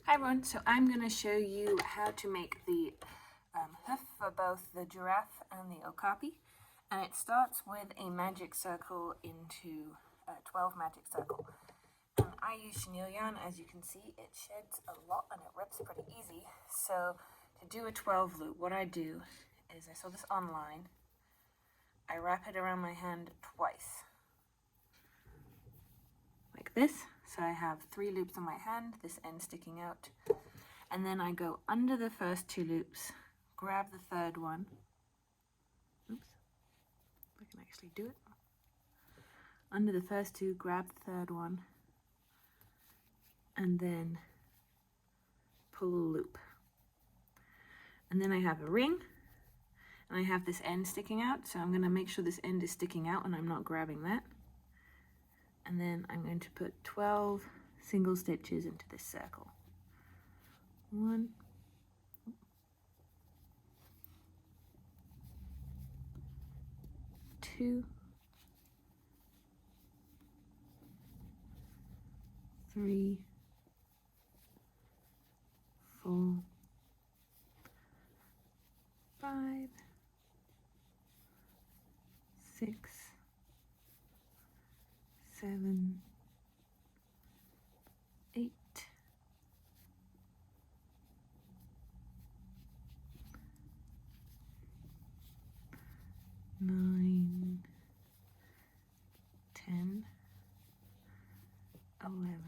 Hi everyone, so I'm going to show you how to make the hoof for both the giraffe and the okapi, and it starts with a magic circle into a 12 magic circle. And I use chenille yarn. As you can see, it sheds a lot and it rips pretty easy. So to do a 12 loop, what I do is, I saw this online, I wrap it around my hand twice like this. So I have 3 loops on my hand, this end sticking out, and then I go under the first 2 loops, grab the third one. Oops, I can actually do it. Under the first 2, grab the third one, and then pull a loop. And then I have a ring, and I have this end sticking out, so I'm going to make sure this end is sticking out and I'm not grabbing that. And then I'm going to put 12 single stitches into this circle. 1, 2, 3, 4, 5, 6, 7, 8, 9, 10, 11,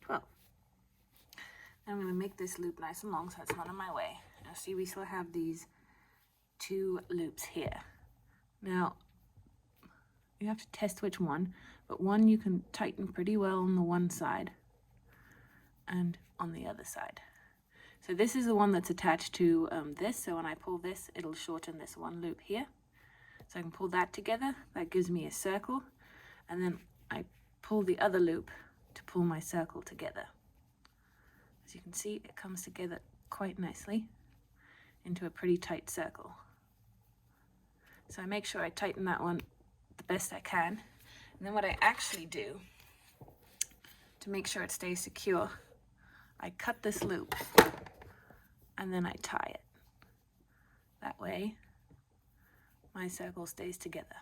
12. I'm going to make this loop nice and long so it's not in my way. Now see, we still have these 2 loops here. Now you have to test which one, but one you can tighten pretty well on the one side and on the other side. So this is the one that's attached to this, so when I pull this, it'll shorten this one loop here. So I can pull that together, that gives me a circle, and then I pull the other loop to pull my circle together. As you can see, it comes together quite nicely into a pretty tight circle. So I make sure I tighten that one the best I can. And then what I actually do to make sure it stays secure, I cut this loop and then I tie it. That way my circle stays together.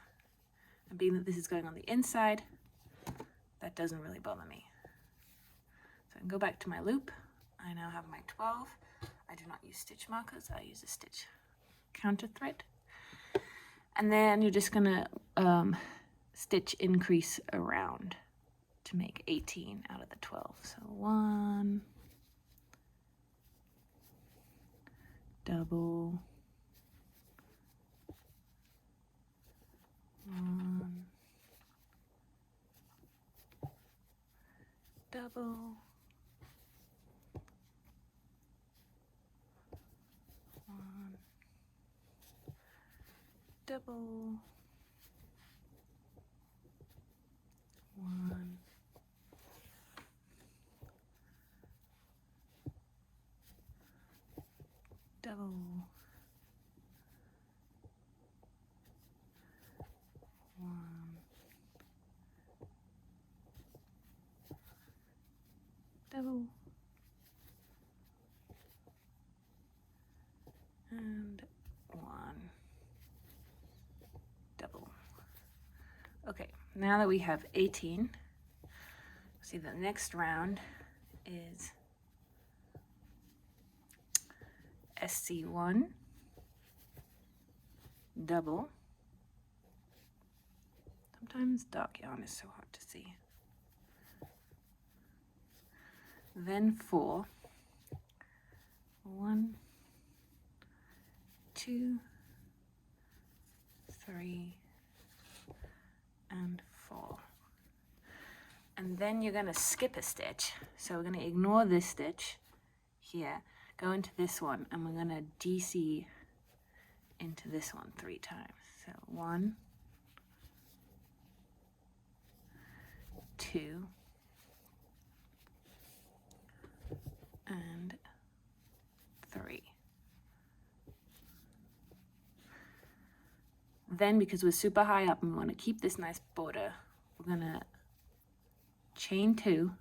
And being that this is going on the inside, that doesn't really bother me. So I can go back to my loop. I now have my 12. I do not use stitch markers, I use a stitch counter thread. And then you're just gonna stitch increase around to make 18 out of the 12. So 1, double, 1, double, 1, double, 1, double, 1, double, and 1, double. Okay, now that we have 18, see the next round is SC1, double. Sometimes dark yarn is so hard to see. Then 4, 1, 2, 3, and 4. And then you're going to skip a stitch. So we're going to ignore this stitch here, go into this one, and we're going to DC into this one 3 times. So 1, 2, and 3. Then, because we're super high up and we want to keep this nice border, we're going to chain 2,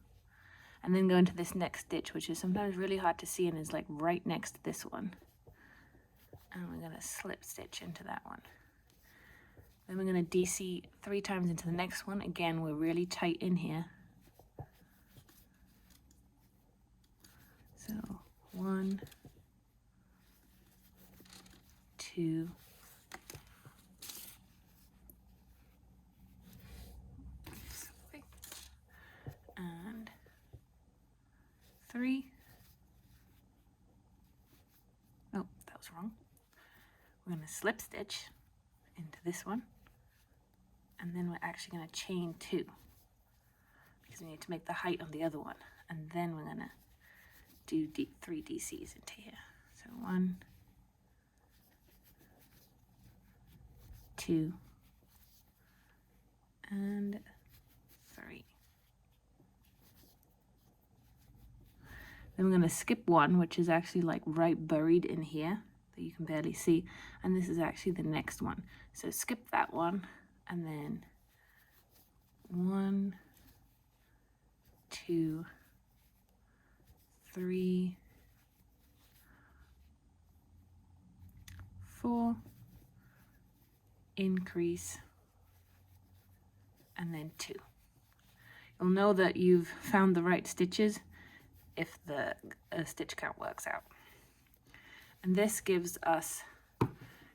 and then go into this next stitch, which is sometimes really hard to see and is like right next to this one. And we're going to slip stitch into that one. Then we're going to DC 3 times into the next one. Again, we're really tight in here. So 1, 2, and 3. Oh, that was wrong. We're going to slip stitch into this one, and then we're actually going to chain 2 because we need to make the height on the other one, and then we're going to do 3 DCs into here. So 1, 2, and 3. Then we're going to skip 1, which is actually like right buried in here that you can barely see, and this is actually the next one. So skip that one, and then 1, 2, 3, 4, increase, and then 2. You'll know that you've found the right stitches if the stitch count works out. And this gives us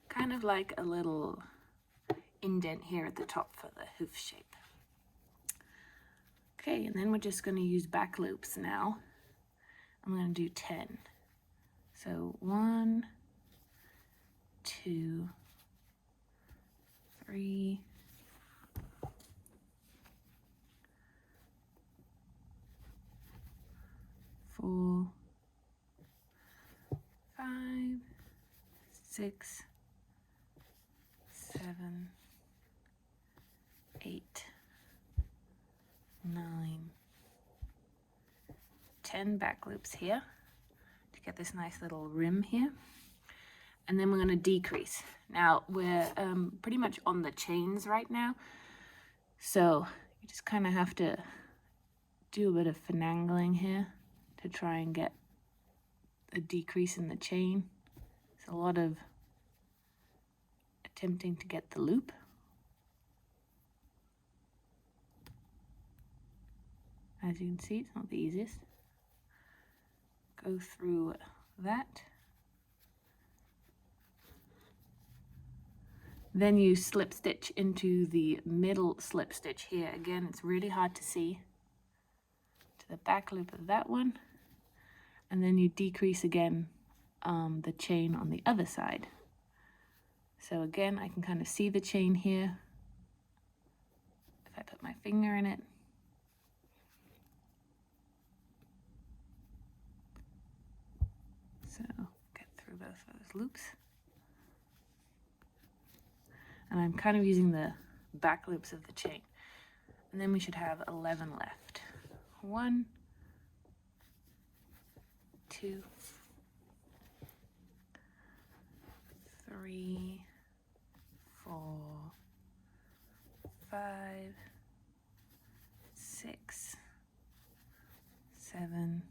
kind of like a little indent here at the top for the hoof shape. Okay, and then we're just going to use back loops now. I'm going to do 10. So 1, 2, 3, 4, 5, 6, 7, 8, 9, 10 back loops here to get this nice little rim here. And then we're going to decrease. Now we're pretty much on the chains right now, so you just kind of have to do a bit of finagling here to try and get a decrease in the chain. It's a lot of attempting to get the loop. As you can see, it's not the easiest. Go through that. Then you slip stitch into the middle slip stitch here. Again, it's really hard to see. To the back loop of that one. And then you decrease again the chain on the other side. So again, I can kind of see the chain here if I put my finger in it. So get through both those loops. And I'm kind of using the back loops of the chain. And then we should have 11 left. 1, 2, 3, 4, 5, 6, 7,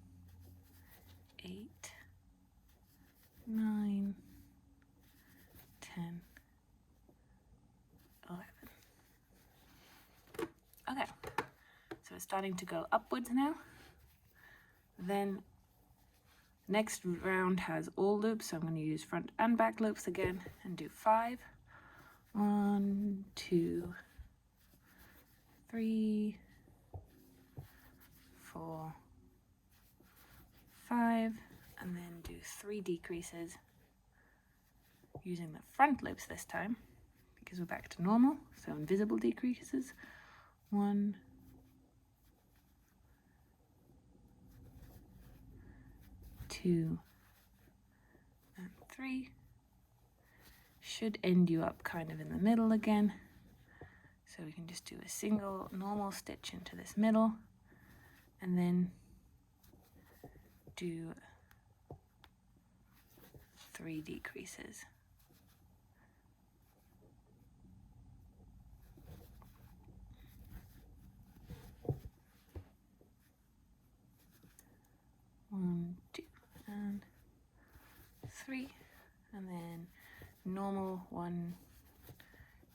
8, 9, 10, 11. Okay, so it's starting to go upwards now. Then next round has all loops, so I'm going to use front and back loops again and do 5. 1, 2, 3, 4, 5, and then do 3 decreases using the front loops this time because we're back to normal, so invisible decreases. 1, 2, and 3. Should end you up kind of in the middle again. So we can just do a single normal stitch into this middle and then do 3 decreases. 3, and then normal 1,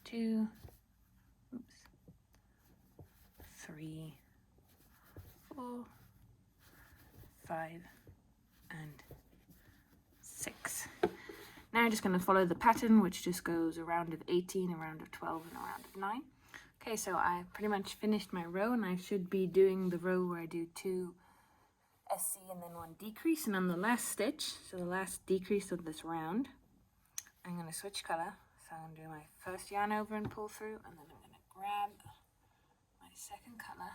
2, 3, 4, 5, and 6. Now I'm just going to follow the pattern, which just goes a round of 18, a round of 12, and a round of 9. Okay, so I pretty much finished my row, and I should be doing the row where I do 2 SC and then 1 decrease, and on the last stitch, so the last decrease of this round, I'm going to switch color. So I'm going to do my first yarn over and pull through, and then I'm going to grab my second color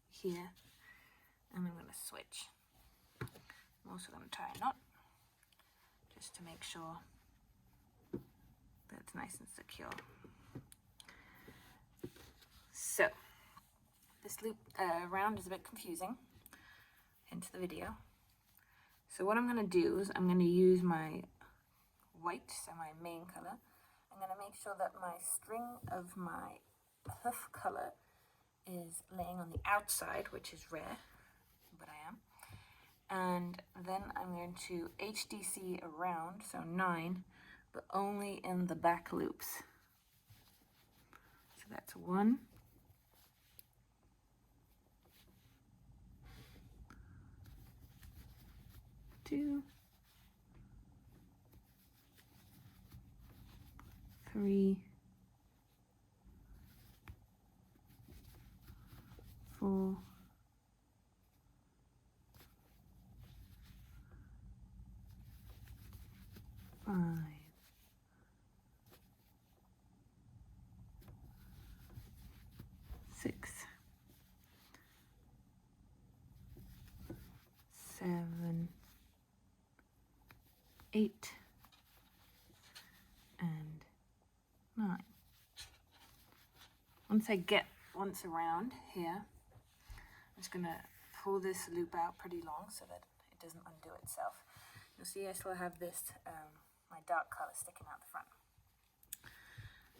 here, and I'm going to switch. I'm also going to tie a knot just to make sure that it's nice and secure. So this loop round is a bit confusing, hence the video. So what I'm going to do is I'm going to use my white, so my main color. I'm going to make sure that my string of my hoof color is laying on the outside, which is rare, but I am. And then I'm going to HDC around, so 9, but only in the back loops. So that's 1, 2, 3, 4, 5, 6, 7, 8, and 9. Once around here, I'm just going to pull this loop out pretty long so that it doesn't undo itself. You'll see I still have this, my dark color sticking out the front.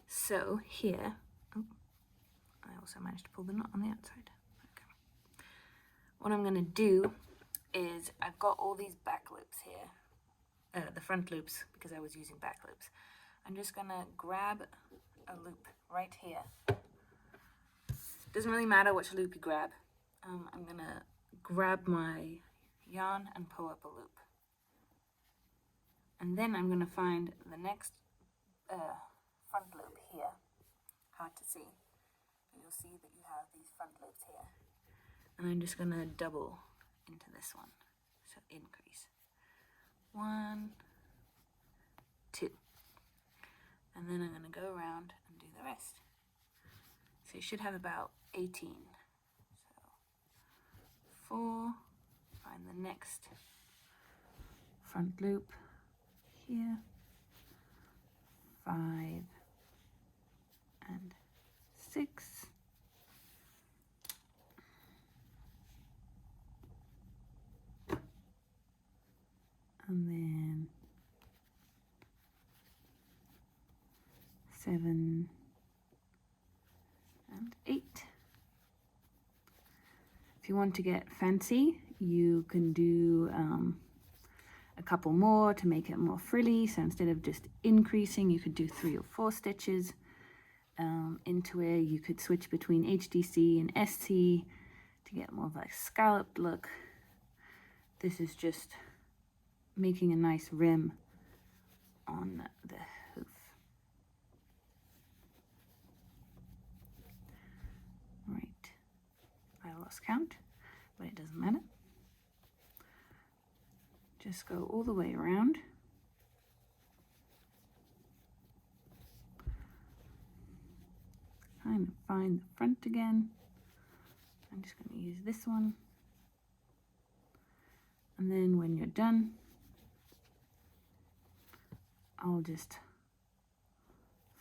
So here, oh, I also managed to pull the knot on the outside. Okay. What I'm going to do is I've got all these back loops here, the front loops because I was using back loops. I'm just going to grab a loop right here. Doesn't really matter which loop you grab. I'm going to grab my yarn and pull up a loop. And then I'm going to find the next front loop here. Hard to see, but you'll see that you have these front loops here. And I'm just going to double into this one. So increase. 1, 2. And then I'm going to go around and do the rest. So you should have about 18. So 4, find the next front loop here, 5 and 6, and then 7 and 8. If you want to get fancy, you can do a couple more to make it more frilly. So instead of just increasing, you could do 3 or 4 stitches into it. You could switch between HDC and SC to get more of a scalloped look. This is just making a nice rim on the hoof. Right, I lost count, but it doesn't matter. Just go all the way around. Kind of find the front again. I'm just going to use this one. And then when you're done, I'll just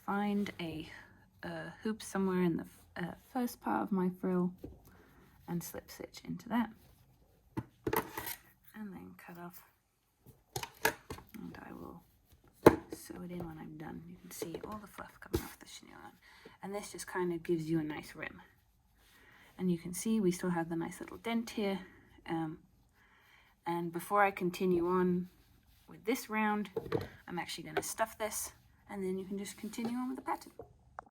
find a hoop somewhere in the first part of my frill and slip stitch into that. And then cut off. And I will sew it in when I'm done. You can see all the fluff coming off the chenille yarn. And this just kind of gives you a nice rim. And you can see we still have the nice little dent here. And before I continue on with this round, I'm actually going to stuff this, and then you can just continue on with the pattern.